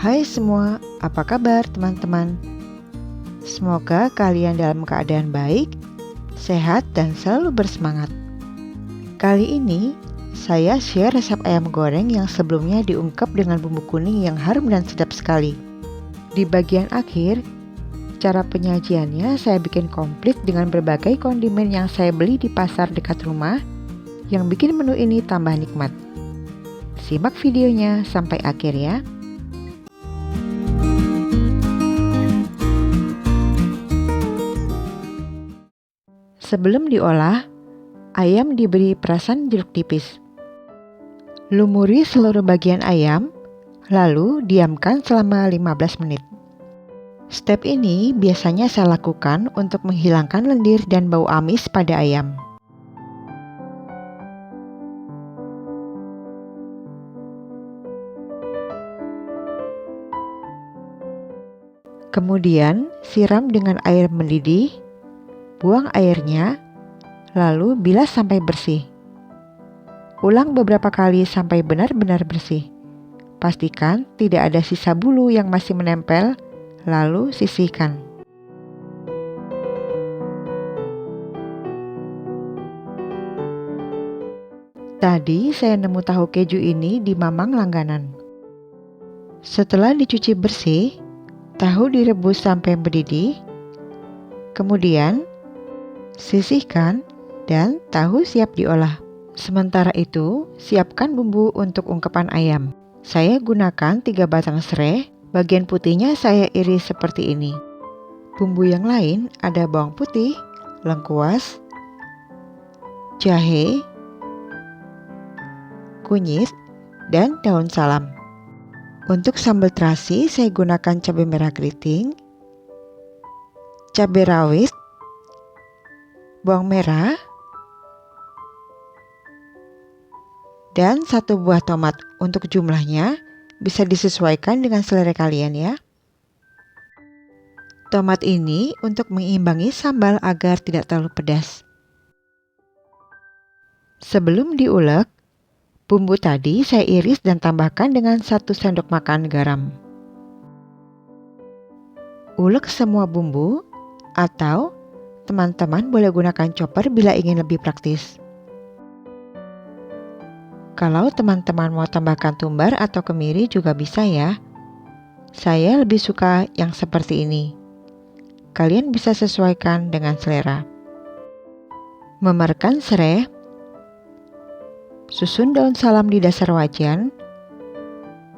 Hai semua, apa kabar teman-teman? Semoga kalian dalam keadaan baik, sehat, dan selalu bersemangat. Kali ini, saya share resep ayam goreng yang sebelumnya diungkep dengan bumbu kuning yang harum dan sedap sekali. Di bagian akhir, cara penyajiannya saya bikin komplit dengan berbagai kondimen yang saya beli di pasar dekat rumah, yang bikin menu ini tambah nikmat. Simak videonya sampai akhir ya. Sebelum diolah, ayam diberi perasan jeruk tipis. Lumuri seluruh bagian ayam, lalu diamkan selama 15 menit. Step ini biasanya saya lakukan untuk menghilangkan lendir dan bau amis pada ayam. Kemudian siram dengan air mendidih, buang airnya, lalu bilas sampai bersih. Ulang beberapa kali sampai benar-benar bersih. Pastikan tidak ada sisa bulu yang masih menempel, lalu sisihkan. Tadi saya nemu tahu keju ini di Mamang langganan. Setelah dicuci bersih, tahu direbus sampai mendidih, kemudian sisihkan dan tahu siap diolah. Sementara itu, siapkan bumbu untuk ungkepan ayam. Saya gunakan 3 batang serai, bagian putihnya saya iris seperti ini. Bumbu yang lain ada bawang putih, lengkuas, jahe, kunyit, dan daun salam. Untuk sambal terasi saya gunakan cabai merah keriting, cabai rawit, bawang merah, dan 1 buah tomat. Untuk jumlahnya bisa disesuaikan dengan selera kalian ya. Tomat ini untuk mengimbangi sambal agar tidak terlalu pedas. Sebelum diulek, bumbu tadi saya iris dan tambahkan dengan 1 sendok makan garam. Ulek semua bumbu, atau teman-teman boleh gunakan chopper bila ingin lebih praktis. Kalau teman-teman mau tambahkan tumbar atau kemiri juga bisa ya. Saya lebih suka yang seperti ini. Kalian bisa sesuaikan dengan selera. Memerkan serai, susun daun salam di dasar wajan,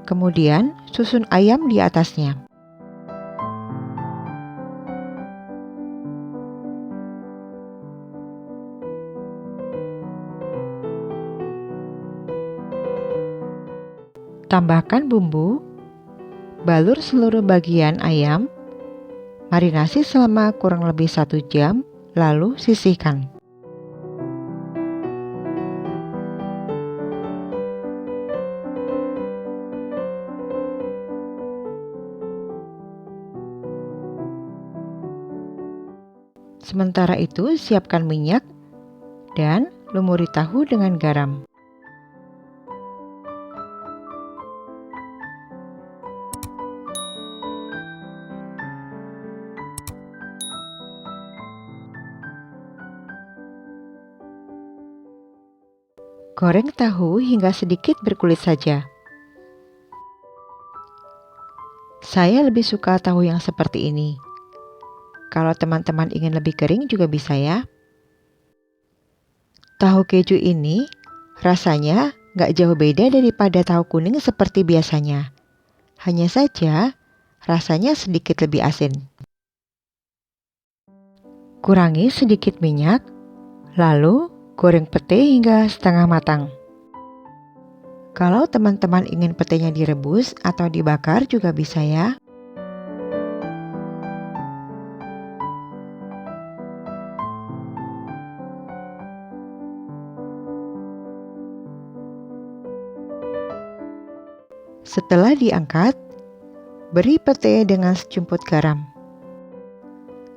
kemudian susun ayam di atasnya. Tambahkan bumbu, balur seluruh bagian ayam, marinasi selama kurang lebih 1 jam, lalu sisihkan. Sementara itu, siapkan minyak dan lumuri tahu dengan garam. Goreng tahu hingga sedikit berkulit saja. Saya lebih suka tahu yang seperti ini. Kalau teman-teman ingin lebih kering juga bisa ya. Tahu keju ini rasanya nggak jauh beda daripada tahu kuning seperti biasanya. Hanya saja rasanya sedikit lebih asin. Kurangi sedikit minyak, lalu goreng pete hingga setengah matang. Kalau teman-teman ingin petenya direbus atau dibakar juga bisa ya. Setelah diangkat, beri pete dengan sejumput garam.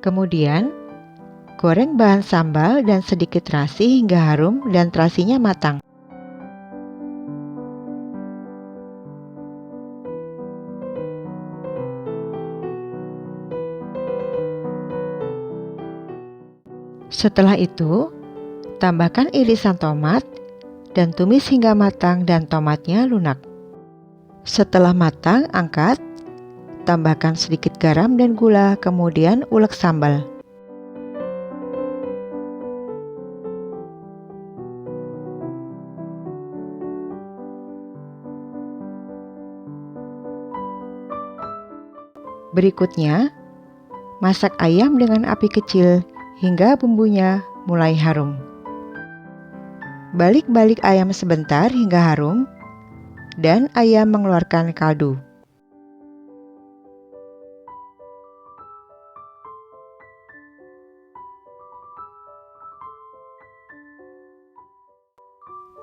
Kemudian, goreng bahan sambal dan sedikit terasi hingga harum dan terasinya matang. Setelah itu, tambahkan irisan tomat dan tumis hingga matang dan tomatnya lunak. Setelah matang, angkat. Tambahkan sedikit garam dan gula, kemudian ulek sambal. Berikutnya, masak ayam dengan api kecil hingga bumbunya mulai harum. Balik-balik ayam sebentar hingga harum dan ayam mengeluarkan kaldu.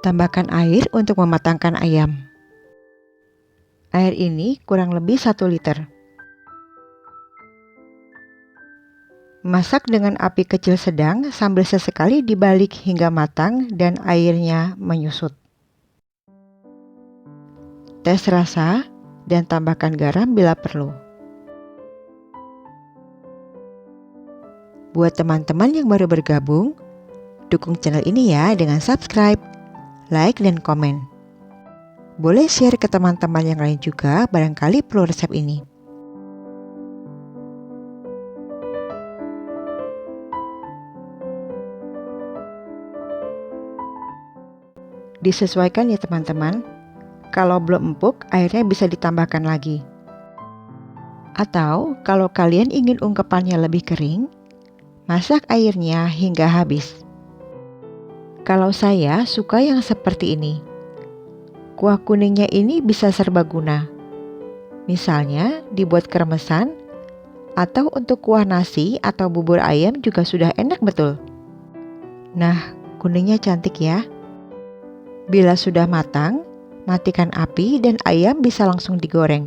Tambahkan air untuk mematangkan ayam. Air ini kurang lebih 1 liter. Masak dengan api kecil sedang sambil sesekali dibalik hingga matang dan airnya menyusut. Tes rasa dan tambahkan garam bila perlu. Buat teman-teman yang baru bergabung, dukung channel ini ya dengan subscribe, like, dan komen. Boleh share ke teman-teman yang lain juga, barangkali perlu resep ini. Disesuaikan ya teman-teman. Kalau belum empuk, airnya bisa ditambahkan lagi. Atau kalau kalian ingin ungkepannya lebih kering, masak airnya hingga habis. Kalau saya suka yang seperti ini. Kuah kuningnya ini bisa serbaguna. Misalnya dibuat kremesan, atau untuk kuah nasi atau bubur ayam juga sudah enak betul. Nah, kuningnya cantik ya. Bila sudah matang, matikan api dan ayam bisa langsung digoreng.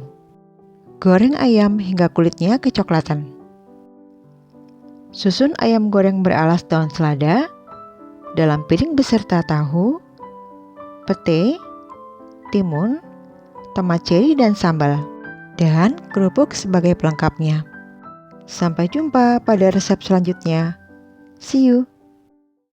Goreng ayam hingga kulitnya kecoklatan. Susun ayam goreng beralas daun selada dalam piring beserta tahu, pete, timun, tomat cherry dan sambal, dan kerupuk sebagai pelengkapnya. Sampai jumpa pada resep selanjutnya. See you!